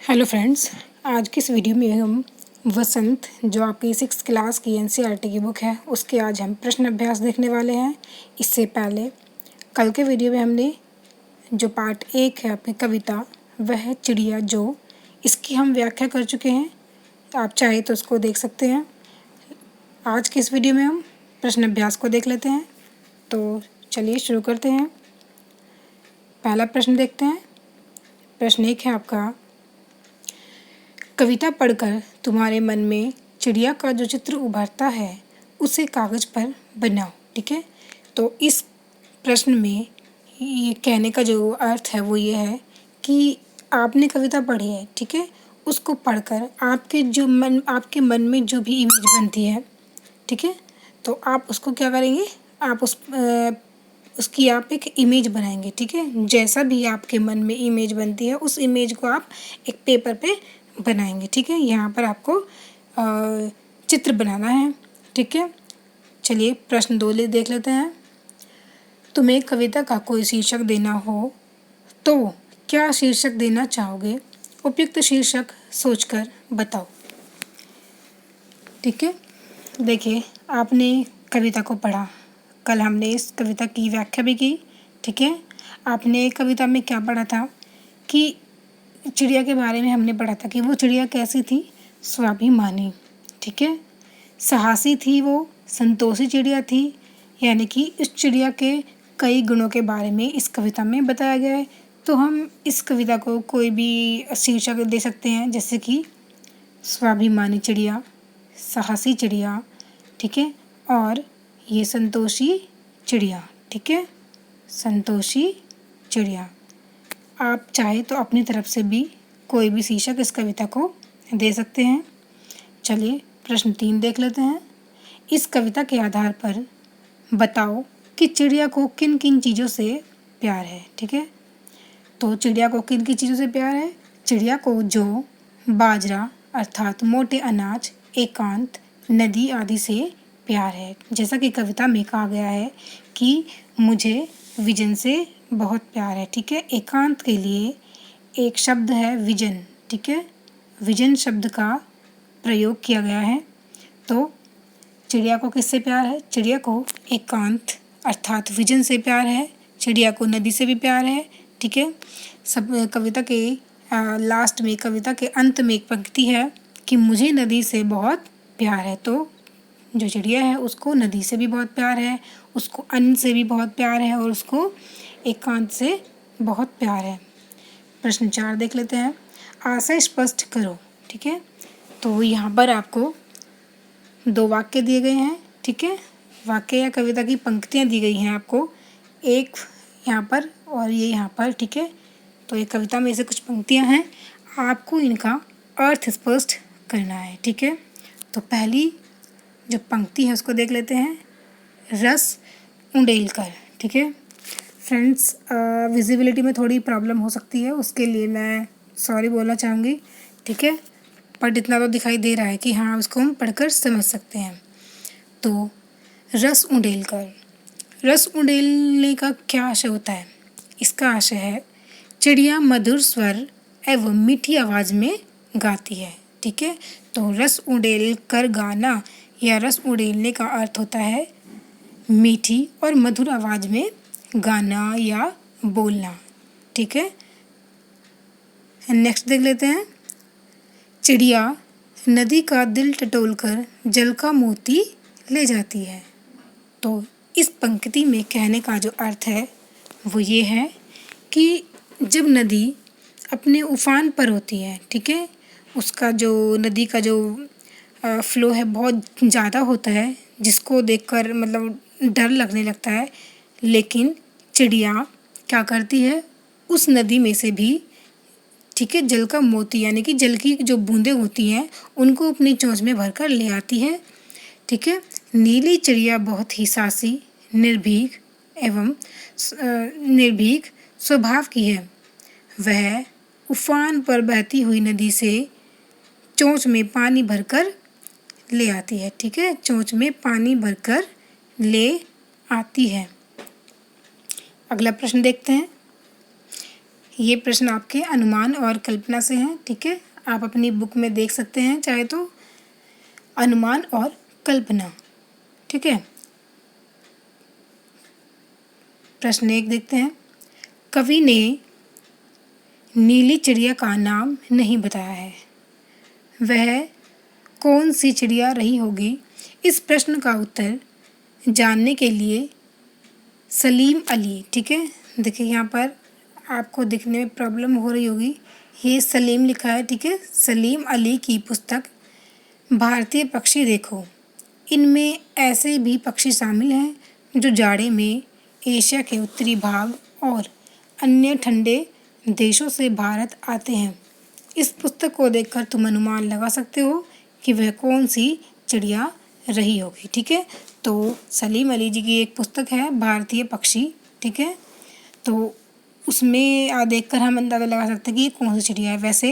Hello friends, आज की इस वीडियो में हम वसंत जो आपकी 6th क्लास की एनसीईआरटी की बुक है उसके आज हम प्रश्न अभ्यास देखने वाले हैं। इससे पहले कल के वीडियो में हमने जो पार्ट 1 है आपकी कविता वह है चिड़िया जो, इसकी हम व्याख्या कर चुके हैं। आप चाहे तो उसको देख सकते हैं। आज की इस वीडियो में हम प्रश्न अभ्यास को देख लेते हैं। तो चलिए शुरू करते हैं। पहला प्रश्न देखते हैं। प्रश्न 1 है आपका, कविता पढ़कर तुम्हारे मन में चिड़िया का जो चित्र उभरता है उसे कागज़ पर बनाओ। ठीक है, तो इस प्रश्न में ये कहने का जो अर्थ है वो ये है कि आपने कविता पढ़ी है, ठीक है, उसको पढ़कर आपके मन में जो भी इमेज बनती है, ठीक है, तो आप उसको क्या करेंगे, आप उसकी आप एक इमेज बनाएंगे। ठीक है, जैसा भी आपके मन में इमेज बनती है उस इमेज को आप एक पेपर पे बनाएंगे। ठीक है, यहाँ पर आपको चित्र बनाना है। ठीक है, चलिए प्रश्न 2 देख लेते हैं। तुम्हें कविता का कोई शीर्षक देना हो तो क्या शीर्षक देना चाहोगे? उपयुक्त शीर्षक सोचकर बताओ। ठीक है, देखिए आपने कविता को पढ़ा, कल हमने इस कविता की व्याख्या भी की। ठीक है, आपने कविता में क्या पढ़ा था कि चिड़िया के बारे में हमने पढ़ा था कि वो चिड़िया कैसी थी, स्वाभिमानी। ठीक है, साहसी थी, वो संतोषी चिड़िया थी, यानी कि इस चिड़िया के कई गुणों के बारे में इस कविता में बताया गया है। तो हम इस कविता को कोई भी शीर्षक दे सकते हैं, जैसे कि स्वाभिमानी चिड़िया, साहसी चिड़िया, ठीक है, और ये संतोषी चिड़िया। ठीक है, संतोषी चिड़िया। आप चाहे तो अपनी तरफ से भी कोई भी शीर्षक इस कविता को दे सकते हैं। चलिए प्रश्न 3 देख लेते हैं। इस कविता के आधार पर बताओ कि चिड़िया को किन किन चीज़ों से प्यार है। ठीक है, तो चिड़िया को किन किन चीज़ों से प्यार है? चिड़िया को जौ, बाजरा अर्थात मोटे अनाज, एकांत, नदी आदि से प्यार है। जैसा कि कविता में कहा गया है कि मुझे विजन से बहुत प्यार है। ठीक है, एकांत के लिए एक शब्द है विजन। ठीक है, विजन शब्द का प्रयोग किया गया है। तो चिड़िया को किससे प्यार है? चिड़िया को एकांत अर्थात विजन से प्यार है। चिड़िया को नदी से भी प्यार है। ठीक है, सब कविता के लास्ट में, कविता के अंत में एक पंक्ति है कि मुझे नदी से बहुत प्यार है। तो जो चिड़िया है उसको नदी से भी बहुत प्यार है, उसको अन्न से भी बहुत प्यार है और उसको एकांत से बहुत प्यार है। प्रश्न 4 देख लेते हैं। आशय स्पष्ट करो। ठीक है, तो यहाँ पर आपको 2 वाक्य दिए गए हैं। ठीक है, वाक्य या कविता की पंक्तियाँ दी गई हैं आपको, एक यहाँ पर और ये यहाँ पर। ठीक है, तो ये कविता में से कुछ पंक्तियाँ हैं, आपको इनका अर्थ स्पष्ट करना है। ठीक है, तो पहली जो पंक्ति है उसको देख लेते हैं। रस उंडेल कर। ठीक है फ्रेंड्स, विजिबिलिटी में थोड़ी प्रॉब्लम हो सकती है, उसके लिए मैं सॉरी बोलना चाहूँगी। ठीक है, बट इतना तो दिखाई दे रहा है कि हाँ उसको हम पढ़कर समझ सकते हैं। तो रस उंडेल कर, रस उंडेलने का क्या आशय होता है? इसका आशय है चिड़िया मधुर स्वर एवं मीठी आवाज़ में गाती है। ठीक है, तो रस उंडेल कर गाना या रस उंडेलने का अर्थ होता है मीठी और मधुर आवाज़ में गाना या बोलना। ठीक है, नेक्स्ट देख लेते हैं। चिड़िया नदी का दिल टटोलकर जल का मोती ले जाती है। तो इस पंक्ति में कहने का जो अर्थ है वो ये है कि जब नदी अपने उफान पर होती है, ठीक है, उसका जो नदी का जो फ्लो है बहुत ज़्यादा होता है, जिसको देखकर मतलब डर लगने लगता है, लेकिन चिड़िया क्या करती है, उस नदी में से भी, ठीक है, जल का मोती यानी कि जल की जो बूंदें होती हैं उनको अपनी चोंच में भरकर ले आती है। ठीक है, नीली चिड़िया बहुत ही साहसी, निर्भीक स्वभाव की है। वह उफान पर बहती हुई नदी से चोंच में पानी भरकर ले आती है। ठीक है, चोंच में पानी भरकर ले आती है। अगला प्रश्न देखते हैं। ये प्रश्न आपके अनुमान और कल्पना से हैं, ठीक है। आप अपनी बुक में देख सकते हैं चाहे तो, अनुमान और कल्पना, ठीक है। प्रश्न 1 देखते हैं। कवि ने नीली चिड़िया का नाम नहीं बताया है, वह कौन सी चिड़िया रही होगी? इस प्रश्न का उत्तर जानने के लिए सलीम अली, ठीक है। देखिए यहाँ पर आपको दिखने में प्रॉब्लम हो रही होगी, ये सलीम लिखा है, ठीक है। सलीम अली की पुस्तक भारतीय पक्षी देखो, इनमें ऐसे भी पक्षी शामिल हैं जो जाड़े में एशिया के उत्तरी भाग और अन्य ठंडे देशों से भारत आते हैं। इस पुस्तक को देखकर तुम अनुमान लगा सकते हो कि वह कौन सी चिड़िया रही होगी, ठीक है। तो सलीम अली जी की एक पुस्तक है भारतीय पक्षी, ठीक है। तो उसमें देखकर हम अंदाज़ा लगा सकते हैं कि ये कौन सी चिड़िया है। वैसे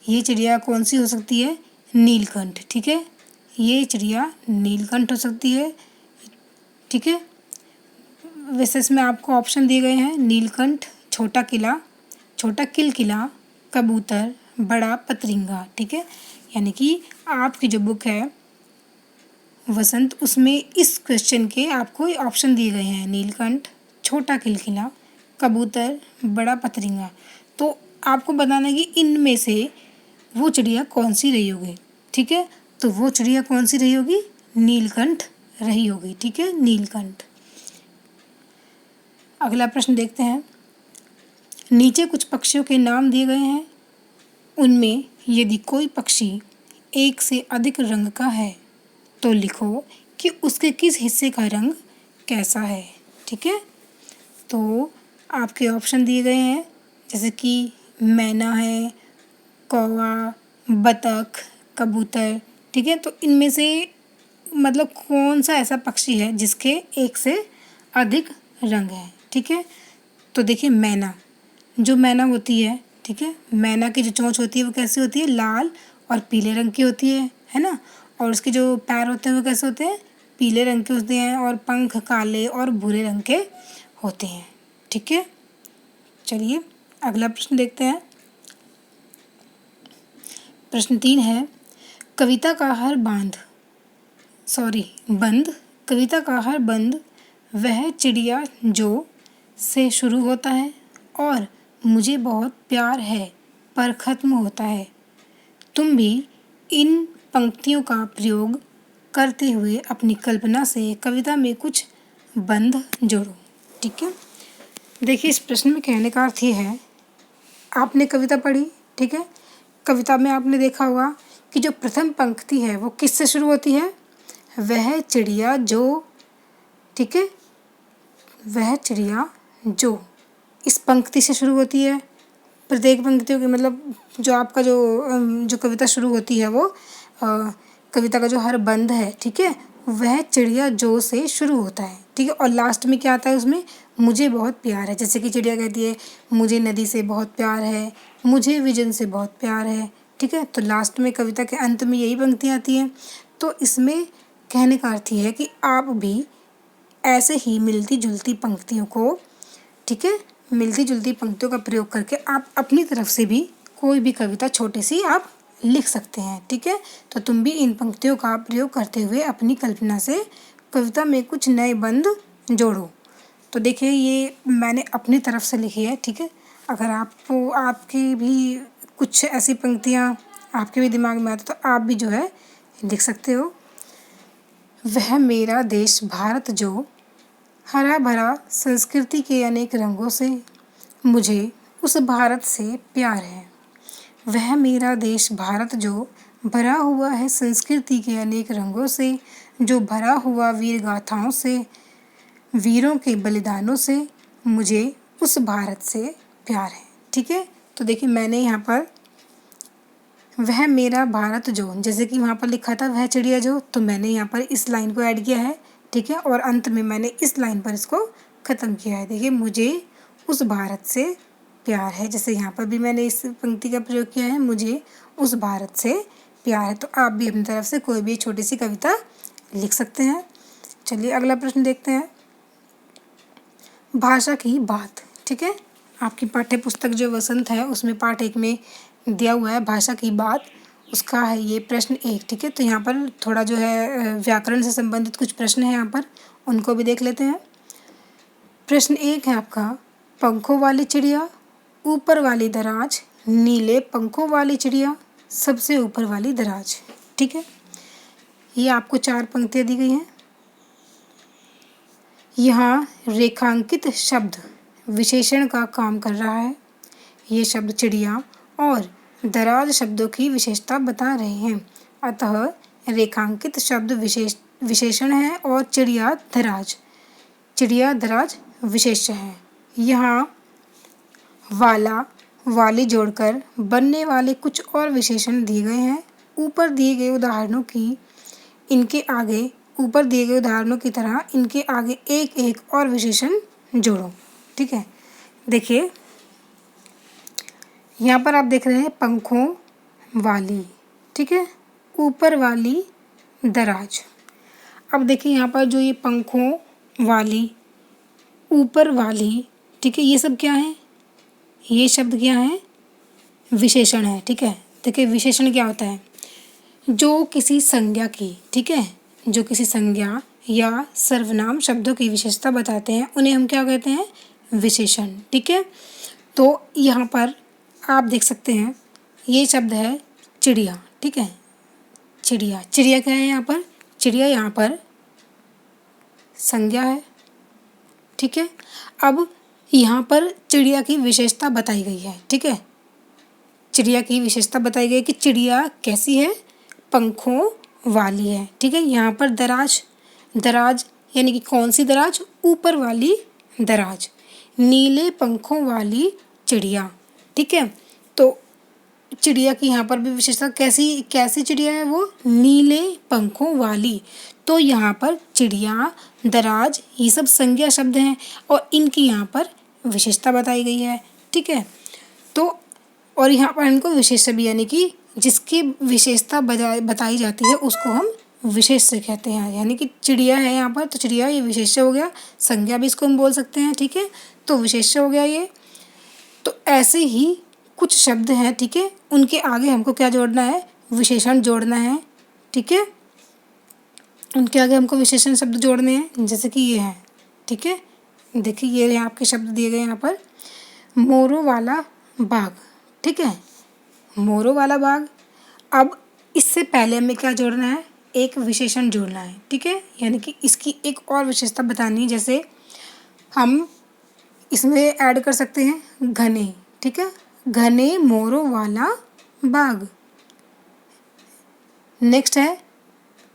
ये चिड़िया कौन सी हो सकती है? नीलकंठ, ठीक है। ये चिड़िया नीलकंठ हो सकती है, ठीक है। वैसे इसमें आपको ऑप्शन दिए गए हैं नीलकंठ, छोटा किला, छोटा किलकिला, कबूतर, बड़ा पतरिंगा, ठीक है। यानी कि आपकी जो बुक है वसंत, उसमें इस क्वेश्चन के आपको ऑप्शन दिए गए हैं नीलकंठ, छोटा किलकिला, कबूतर, बड़ा पतरिंगा। तो आपको बताना है कि इनमें से वो चिड़िया कौन सी रही होगी, ठीक है। तो वो चिड़िया कौन सी रही होगी? नीलकंठ रही होगी, ठीक है, नीलकंठ। अगला प्रश्न देखते हैं। नीचे कुछ पक्षियों के नाम दिए गए हैं, उनमें यदि कोई पक्षी एक से अधिक रंग का है तो लिखो कि उसके किस हिस्से का रंग कैसा है, ठीक है। तो आपके ऑप्शन दिए गए हैं जैसे कि मैना है, कौवा, बतख, कबूतर, ठीक है। तो इनमें से मतलब कौन सा ऐसा पक्षी है जिसके एक से अधिक रंग है, ठीक है। तो देखिए मैना, जो मैना होती है, ठीक है, मैना की जो चोंच होती है वो कैसी होती है? लाल और पीले रंग की होती है ना। और उसके जो पैर होते हैं वो कैसे होते हैं? पीले रंग के होते हैं और पंख काले और भूरे रंग के होते हैं, ठीक है। चलिए अगला प्रश्न देखते हैं। प्रश्न 3 है, कविता का हर बंद कविता का हर बंद वह चिड़िया जो से शुरू होता है और मुझे बहुत प्यार है पर ख़त्म होता है। तुम भी इन पंक्तियों का प्रयोग करते हुए अपनी कल्पना से कविता में कुछ बंद जोड़ो, ठीक है। देखिए इस प्रश्न में कहने का अर्थ ये है, आपने कविता पढ़ी, ठीक है। कविता में आपने देखा होगा कि जो प्रथम पंक्ति है वो किससे शुरू होती है? वह चिड़िया जो, ठीक है, वह चिड़िया जो, इस पंक्ति से शुरू होती है। प्रत्येक पंक्तियों की मतलब जो आपका जो कविता शुरू होती है वो कविता का जो हर बंद है, ठीक है, वह चिड़िया जो से शुरू होता है, ठीक है। और लास्ट में क्या आता है उसमें? मुझे बहुत प्यार है। जैसे कि चिड़िया कहती है मुझे नदी से बहुत प्यार है, मुझे विजन से बहुत प्यार है, ठीक है। तो लास्ट में कविता के अंत में यही पंक्तियाँ आती हैं। तो इसमें कहने का अर्थ ये है कि आप भी ऐसे ही मिलती जुलती पंक्तियों को, ठीक है, मिलती जुलती पंक्तियों का प्रयोग करके आप अपनी तरफ से भी कोई भी कविता छोटी सी आप लिख सकते हैं, ठीक है। तो तुम भी इन पंक्तियों का प्रयोग करते हुए अपनी कल्पना से कविता में कुछ नए बंद जोड़ो। तो देखिए ये मैंने अपनी तरफ से लिखी है, ठीक है। अगर आपको आपकी भी कुछ ऐसी पंक्तियाँ आपके भी दिमाग में आती तो आप भी जो है लिख सकते हो। वह मेरा देश भारत जो हरा भरा संस्कृति के अनेक रंगों से, मुझे उस भारत से प्यार है। वह मेरा देश भारत जो भरा हुआ है संस्कृति के अनेक रंगों से, जो भरा हुआ वीर गाथाओं से, वीरों के बलिदानों से, मुझे उस भारत से प्यार है, ठीक है। तो देखिए मैंने यहाँ पर वह मेरा भारत जो, जैसे कि वहाँ पर लिखा था वह चिड़िया जो, तो मैंने यहाँ पर इस लाइन को ऐड किया है, ठीक है। और अंत में मैंने इस लाइन पर इसको ख़त्म किया है। देखिए मुझे उस भारत से प्यार है, जैसे यहाँ पर भी मैंने इस पंक्ति का प्रयोग किया है, मुझे उस भारत से प्यार है। तो आप भी अपनी तरफ से कोई भी छोटी सी कविता लिख सकते हैं। चलिए अगला प्रश्न देखते हैं। भाषा की बात, ठीक है। आपकी पाठ्य पुस्तक जो वसंत है उसमें पाठ 1 में दिया हुआ है भाषा की बात, उसका है ये प्रश्न 1। ठीक है, तो यहाँ पर थोड़ा जो है व्याकरण से संबंधित कुछ प्रश्न हैं यहाँ पर, उनको भी देख लेते हैं। प्रश्न 1 है आपका, पंखों वाली चिड़िया, ऊपर वाली दराज, नीले पंखों वाली चिड़िया, सबसे ऊपर वाली दराज। ठीक है, ये आपको 4 पंक्तियाँ दी गई हैं। यहाँ रेखांकित शब्द विशेषण का काम कर रहा है। ये शब्द चिड़िया और दराज शब्दों की विशेषता बता रहे हैं, अतः रेखांकित शब्द विशेषण है और चिड़िया दराज विशेष्य है। यहाँ वाला वाली जोड़कर बनने वाले कुछ और विशेषण दिए गए हैं। ऊपर दिए गए उदाहरणों की तरह इनके आगे एक एक और विशेषण जोड़ो। ठीक है, देखिए यहाँ पर आप देख रहे हैं पंखों वाली, ठीक है, ऊपर वाली दराज। अब देखिए यहाँ पर जो ये पंखों वाली, ऊपर वाली, ठीक है, ये सब क्या है? ये शब्द क्या है? विशेषण है। ठीक है, देखिए विशेषण क्या होता है? जो किसी संज्ञा की, ठीक है, जो किसी संज्ञा या सर्वनाम शब्दों की विशेषता बताते हैं उन्हें हम क्या कहते हैं? विशेषण। ठीक है, तो यहाँ पर आप देख सकते हैं ये शब्द है चिड़िया। ठीक है, चिड़िया क्या है यहाँ पर? चिड़िया यहाँ पर संज्ञा है। ठीक है, अब यहाँ पर चिड़िया की विशेषता बताई गई है। ठीक है, चिड़िया की विशेषता बताई गई कि चिड़िया कैसी है? पंखों वाली है। ठीक है, यहाँ पर दराज यानी कि कौन सी दराज? ऊपर वाली दराज। नीले पंखों वाली चिड़िया। ठीक है, तो चिड़िया की यहाँ पर भी विशेषता कैसी चिड़िया है वो? नीले पंखों वाली। तो यहाँ पर चिड़िया, दराज ये सब संज्ञा शब्द हैं और इनकी यहाँ पर विशेषता बताई गई है। ठीक है, तो और यहाँ पर इनको विशेष्य भी, यानी कि जिसकी विशेषता बताई जाती है उसको हम विशेष्य कहते हैं। यानी कि चिड़िया है यहाँ पर, तो चिड़िया ये विशेष्य हो गया, संज्ञा भी इसको हम बोल सकते हैं। ठीक है, तो विशेष्य हो गया ये। तो ऐसे ही कुछ शब्द हैं, ठीक है, उनके आगे हमको क्या जोड़ना है? विशेषण जोड़ना है। ठीक है, उनके आगे हमको विशेषण शब्द जोड़ने हैं, जैसे कि ये है। ठीक है, देखिए ये आपके शब्द दिए गए यहाँ पर, मोरों वाला बाग। ठीक है, मोरों वाला बाग। अब इससे पहले हमें क्या जोड़ना है? एक विशेषण जोड़ना है। ठीक है, यानी कि इसकी एक और विशेषता बतानी है, जैसे हम इसमें ऐड कर सकते हैं घने। ठीक है, घने मोरों वाला बाग। नेक्स्ट है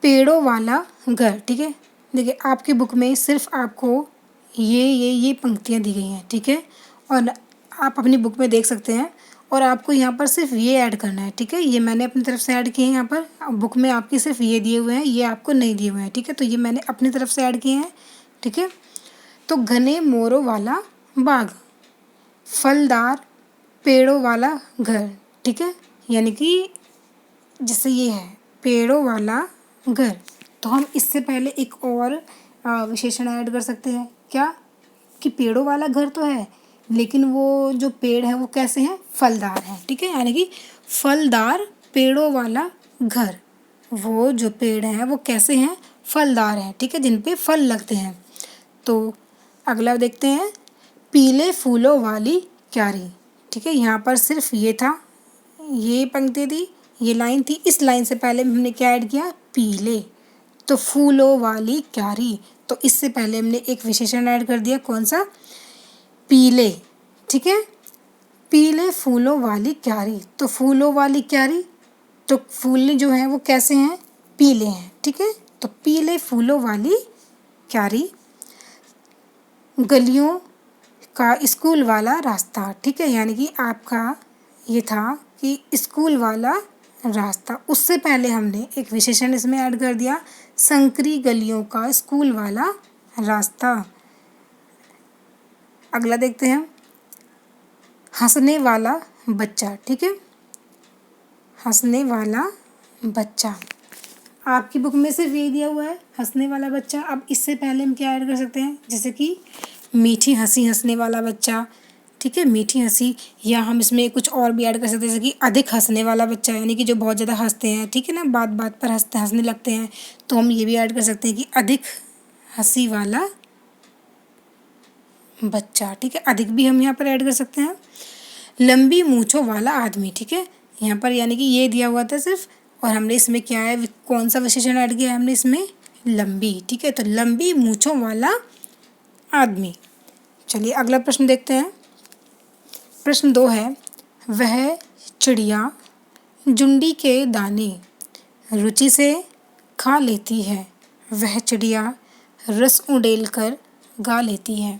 पेड़ों वाला घर। ठीक है, देखिए आपकी बुक में सिर्फ आपको ये पंक्तियाँ दी गई हैं। ठीक है, और आप अपनी बुक में देख सकते हैं और आपको यहाँ पर सिर्फ ये ऐड करना है। ठीक है, ये मैंने अपनी तरफ से ऐड किए हैं। यहाँ पर बुक में आपकी सिर्फ ये दिए हुए हैं, ये आपको नहीं दिए हुए हैं। ठीक है, तो ये मैंने अपनी तरफ से ऐड किए हैं। ठीक है, तो घने मोरों वाला बाग, फलदार पेड़ों वाला घर। ठीक है, यानी कि जैसे ये है पेड़ों वाला घर, तो हम इससे पहले एक और विशेषण ऐड कर सकते हैं। क्या? कि पेड़ों वाला घर तो है, लेकिन वो जो पेड़ है वो कैसे हैं? फलदार हैं। ठीक है, यानी कि फलदार पेड़ों वाला घर। वो जो पेड़ हैं वो कैसे हैं? फलदार हैं। ठीक है, जिन पे फल लगते हैं। तो अगला देखते हैं, पीले फूलों वाली क्यारी। ठीक है, यहाँ पर सिर्फ ये था, ये पंक्ति थी, ये लाइन थी। इस लाइन से पहले हमने क्या ऐड किया? पीले, तो फूलों वाली क्यारी। तो इससे पहले हमने एक विशेषण ऐड कर दिया, कौन सा? पीले। ठीक है, पीले फूलों वाली क्यारी। तो फूलों वाली क्यारी, तो फूल जो हैं वो कैसे हैं? पीले हैं। ठीक है, तो पीले फूलों वाली क्यारी। गलियों का स्कूल वाला रास्ता। ठीक है, यानी कि आपका ये था कि स्कूल वाला रास्ता। उससे पहले हमने एक विशेषण इसमें ऐड कर दिया, संकरी गलियों का स्कूल वाला रास्ता। अगला देखते हैं, हंसने वाला बच्चा। ठीक है, हंसने वाला बच्चा आपकी बुक में सिर्फ ये दिया हुआ है, हंसने वाला बच्चा। अब इससे पहले हम क्या ऐड कर सकते हैं? जैसे कि मीठी हंसी हंसने वाला बच्चा, ठीक है, मीठी हंसी। या हम इसमें कुछ और भी ऐड कर सकते हैं, जैसे कि अधिक हंसने वाला बच्चा, यानी कि जो बहुत ज़्यादा हंसते हैं, ठीक है ना, बात बात पर हंसने लगते हैं, तो हम ये भी ऐड कर सकते हैं कि अधिक हंसी वाला बच्चा। ठीक है, अधिक भी हम यहाँ पर ऐड कर सकते हैं। लंबी मूंछों वाला आदमी, ठीक है, यहाँ पर यानी कि ये दिया हुआ था सिर्फ, और हमने इसमें क्या है, कौन सा विशेषण ऐड किया है हमने इसमें, लंबी। ठीक है, तो लंबी मूंछों वाला आदमी। चलिए अगला प्रश्न देखते हैं। प्रश्न 2 है, वह चिड़िया जुंडी के दाने रुचि से खा लेती है, वह चिड़िया रस उंडेल कर गा लेती है।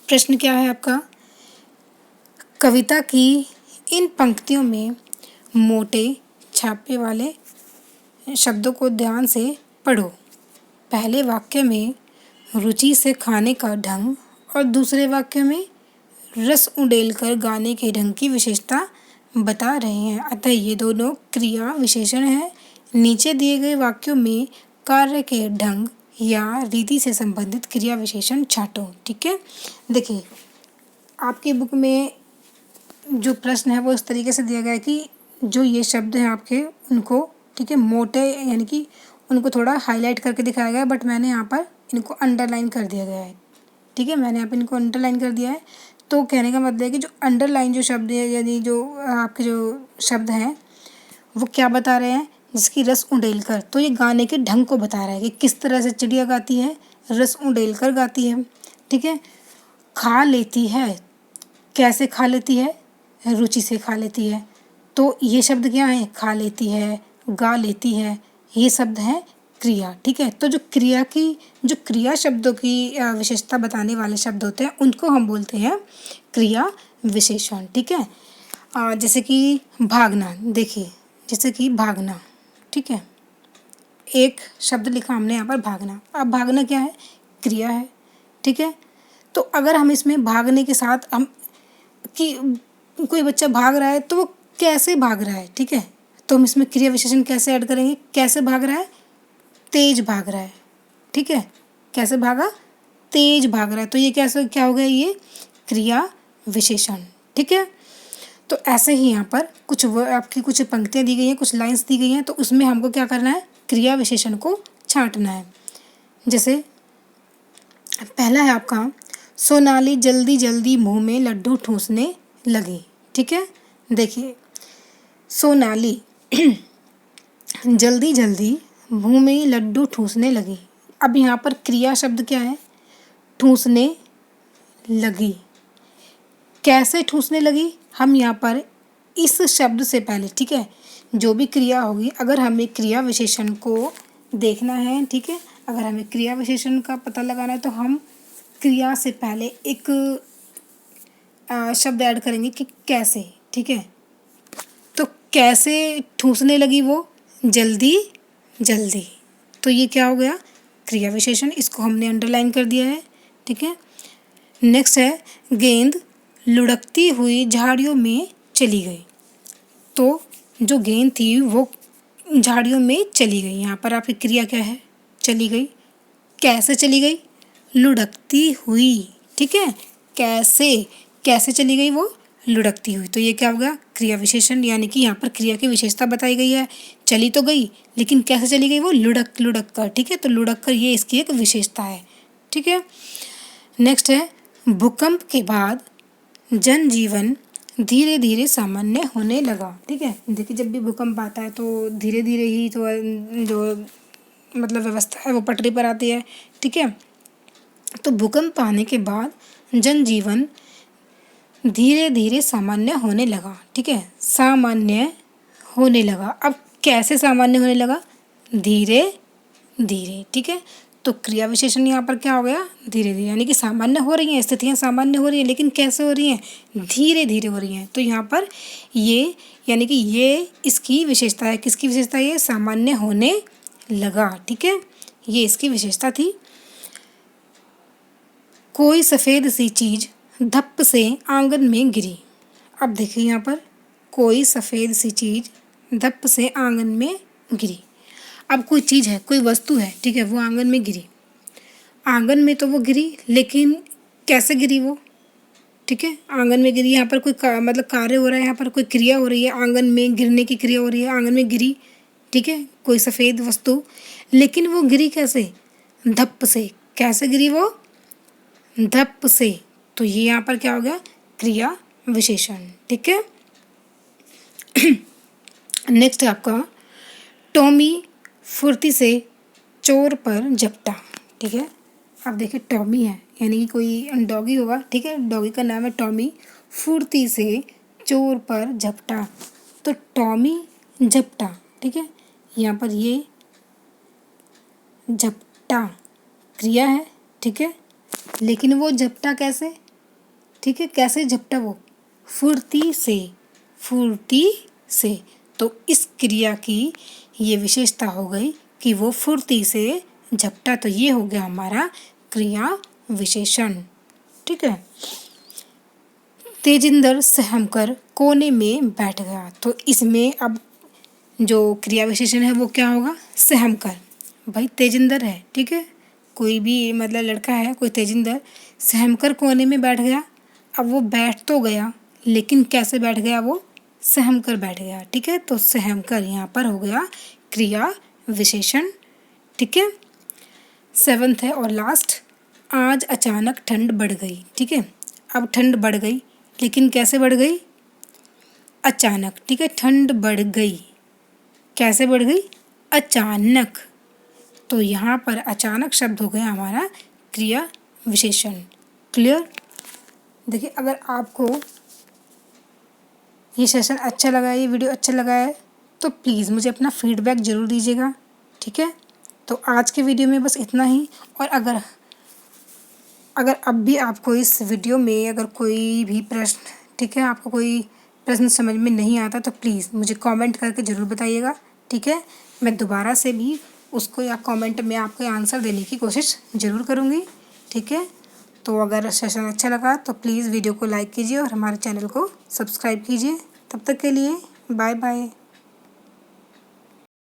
प्रश्न क्या है आपका, कविता की इन पंक्तियों में मोटे छापे वाले शब्दों को ध्यान से पढ़ो। पहले वाक्य में रुचि से खाने का ढंग और दूसरे वाक्य में रस उंडेल कर गाने के ढंग की विशेषता बता रहे हैं, अतः ये दोनों क्रिया विशेषण हैं। नीचे दिए गए वाक्यों में कार्य के ढंग या रीति से संबंधित क्रिया विशेषण छांटो। ठीक है, देखिए आपकी बुक में जो प्रश्न है वो इस तरीके से दिया गया है कि जो ये शब्द हैं आपके, उनको, ठीक है, मोटे यानी कि उनको थोड़ा हाईलाइट करके दिखाया गया है, बट मैंने यहाँ पर इनको अंडरलाइन कर दिया गया है। ठीक है, मैंने यहाँ पर इनको अंडरलाइन कर दिया है। तो कहने का मतलब है कि जो अंडरलाइन जो शब्द है, यानी जो आपके जो शब्द हैं वो क्या बता रहे हैं, जिसकी रस उंडेल कर, तो ये गाने के ढंग को बता रहा है कि किस तरह से चिड़िया गाती है, रस उंडेल कर गाती है। ठीक है, खा लेती है, कैसे खा लेती है, रुचि से खा लेती है। तो ये शब्द क्या है, खा लेती है, गा लेती है, ये शब्द हैं क्रिया। ठीक है, तो जो क्रिया की, जो क्रिया शब्दों की विशेषता बताने वाले शब्द होते हैं उनको हम बोलते हैं क्रिया विशेषण। ठीक है, जैसे कि भागना, देखिए जैसे कि भागना, ठीक है, एक शब्द लिखा हमने यहाँ पर भागना। अब भागना क्या है, क्रिया है। ठीक है, तो अगर हम इसमें भागने के साथ हम कि कोई बच्चा भाग रहा है तो वो कैसे भाग रहा है, ठीक है, तो हम इसमें क्रिया विशेषण कैसे ऐड करेंगे, कैसे भाग रहा है, तेज भाग रहा है। ठीक है, कैसे भागा, तेज भाग रहा है, तो ये कैसे, क्या हो गया, ये क्रिया विशेषण। ठीक है, तो ऐसे ही यहाँ पर कुछ आपकी कुछ पंक्तियाँ दी गई हैं, कुछ लाइंस दी गई हैं, तो उसमें हमको क्या करना है, क्रिया विशेषण को छांटना है। जैसे पहला है आपका, सोनाली जल्दी जल्दी मुंह में लड्डू ठूंसने लगी। ठीक है, देखिए सोनाली जल्दी जल्दी मुंह में लड्डू ठूंसने लगी। अब यहाँ पर क्रिया शब्द क्या है, ठूंसने लगी। कैसे ठूंसने लगी, हम यहाँ पर इस शब्द से पहले, ठीक है, जो भी क्रिया होगी, अगर हमें क्रिया विशेषण को देखना है, ठीक है, अगर हमें क्रिया विशेषण का पता लगाना है तो हम क्रिया से पहले एक शब्द ऐड करेंगे कि कैसे। ठीक है, तो कैसे ठूंसने लगी वो, जल्दी जल्दी, तो ये क्या हो गया, क्रिया विशेषण, इसको हमने अंडरलाइन कर दिया है। ठीक है, नेक्स्ट है, गेंद लुढ़कती हुई झाड़ियों में चली गई। तो जो गेंद थी वो झाड़ियों में चली गई, यहाँ पर आपकी क्रिया क्या है, चली गई। कैसे चली गई, लुढ़कती हुई। ठीक है, कैसे, कैसे चली गई वो, लुढ़कती हुई, तो ये क्या होगा, क्रिया विशेषण, यानी कि यहाँ पर क्रिया की विशेषता बताई गई है। चली तो गई, लेकिन कैसे चली गई वो, लुढ़क लुढ़क कर। ठीक है, तो लुढ़क कर ये इसकी एक विशेषता है। ठीक है, नेक्स्ट है, भूकंप के बाद जनजीवन धीरे धीरे सामान्य होने लगा। ठीक है, देखिए जब भी भूकंप आता है तो धीरे धीरे ही तो जो मतलब व्यवस्था है वो पटरी पर आती है। ठीक है, तो भूकंप आने के बाद जनजीवन धीरे धीरे सामान्य होने लगा। ठीक है, सामान्य होने लगा। अब कैसे सामान्य होने लगा, धीरे धीरे। ठीक है, तो क्रिया विशेषण यहाँ पर क्या हो गया, धीरे धीरे, यानी कि सामान्य हो रही हैं, स्थितियाँ सामान्य हो रही हैं, लेकिन कैसे हो रही हैं, धीरे धीरे हो रही हैं। तो यहाँ पर ये, यानी कि ये इसकी विशेषता है, किसकी विशेषता है, ये सामान्य होने लगा। ठीक है, ये इसकी विशेषता थी। कोई सफ़ेद सी चीज़ धप्प से आंगन में गिरी। अब देखिए यहाँ पर, कोई सफ़ेद सी चीज़ धप्प से आंगन में गिरी। अब कोई चीज़ है, कोई वस्तु है, ठीक है, वो आंगन में गिरी। आंगन में तो वो गिरी, लेकिन कैसे गिरी वो, ठीक है। आंगन में गिरी, यहाँ पर कोई मतलब कार्य हो रहा है, यहाँ पर कोई क्रिया हो रही है, आंगन में गिरने की क्रिया हो रही है, आंगन में गिरी, ठीक है, कोई सफ़ेद वस्तु। लेकिन वो गिरी कैसे? धप्प से। कैसे गिरी वो? धप्प से। तो ये यहाँ पर क्या हो गया? क्रिया विशेषण, ठीक है। नेक्स्ट है आपका, टॉमी फुर्ती से चोर पर झपटा, ठीक है। अब देखिए टॉमी है यानी कि कोई डॉगी होगा, ठीक है, डॉगी का नाम है टॉमी, फुर्ती से चोर पर झपटा। तो टॉमी झपटा, ठीक है, यहाँ पर ये झपटा क्रिया है, ठीक है। लेकिन वो झपटा कैसे? ठीक है, कैसे झपटा वो? फुर्ती से, फुर्ती से। तो इस क्रिया की ये विशेषता हो गई कि वो फुर्ती से झपटा। तो ये हो गया हमारा क्रिया विशेषण, ठीक है। तेजिंदर सहमकर कोने में बैठ गया। तो इसमें अब जो क्रिया विशेषण है वो क्या होगा? सहमकर। भाई तेजिंदर है, ठीक है, कोई भी मतलब लड़का है, कोई तेजिंदर सहमकर कोने में बैठ गया। अब वो बैठ तो गया, लेकिन कैसे बैठ गया? वो सहम कर बैठ गया, ठीक है। तो सहम कर यहाँ पर हो गया क्रिया विशेषण, ठीक है। 7th है और लास्ट, आज अचानक ठंड बढ़ गई, ठीक है। अब ठंड बढ़ गई, लेकिन कैसे बढ़ गई? अचानक, ठीक है, ठंड बढ़ गई। कैसे बढ़ गई? अचानक। तो यहाँ पर अचानक शब्द हो गया हमारा क्रिया विशेषण। क्लियर? देखिए, अगर आपको ये सेशन अच्छा लगा है, ये वीडियो अच्छा लगा है, तो प्लीज़ मुझे अपना फीडबैक ज़रूर दीजिएगा, ठीक है। तो आज के वीडियो में बस इतना ही। और अगर अब भी आपको इस वीडियो में अगर कोई भी प्रश्न, ठीक है, आपको कोई प्रश्न समझ में नहीं आता, तो प्लीज़ मुझे कमेंट करके ज़रूर बताइएगा, ठीक है। मैं दोबारा से भी उसको या कमेंट में आपको आंसर देने की कोशिश ज़रूर करूँगी, ठीक है। तो अगर सेशन अच्छा लगा तो प्लीज़ वीडियो को लाइक कीजिए और हमारे चैनल को सब्सक्राइब कीजिए। तब तक के लिए बाय बाय।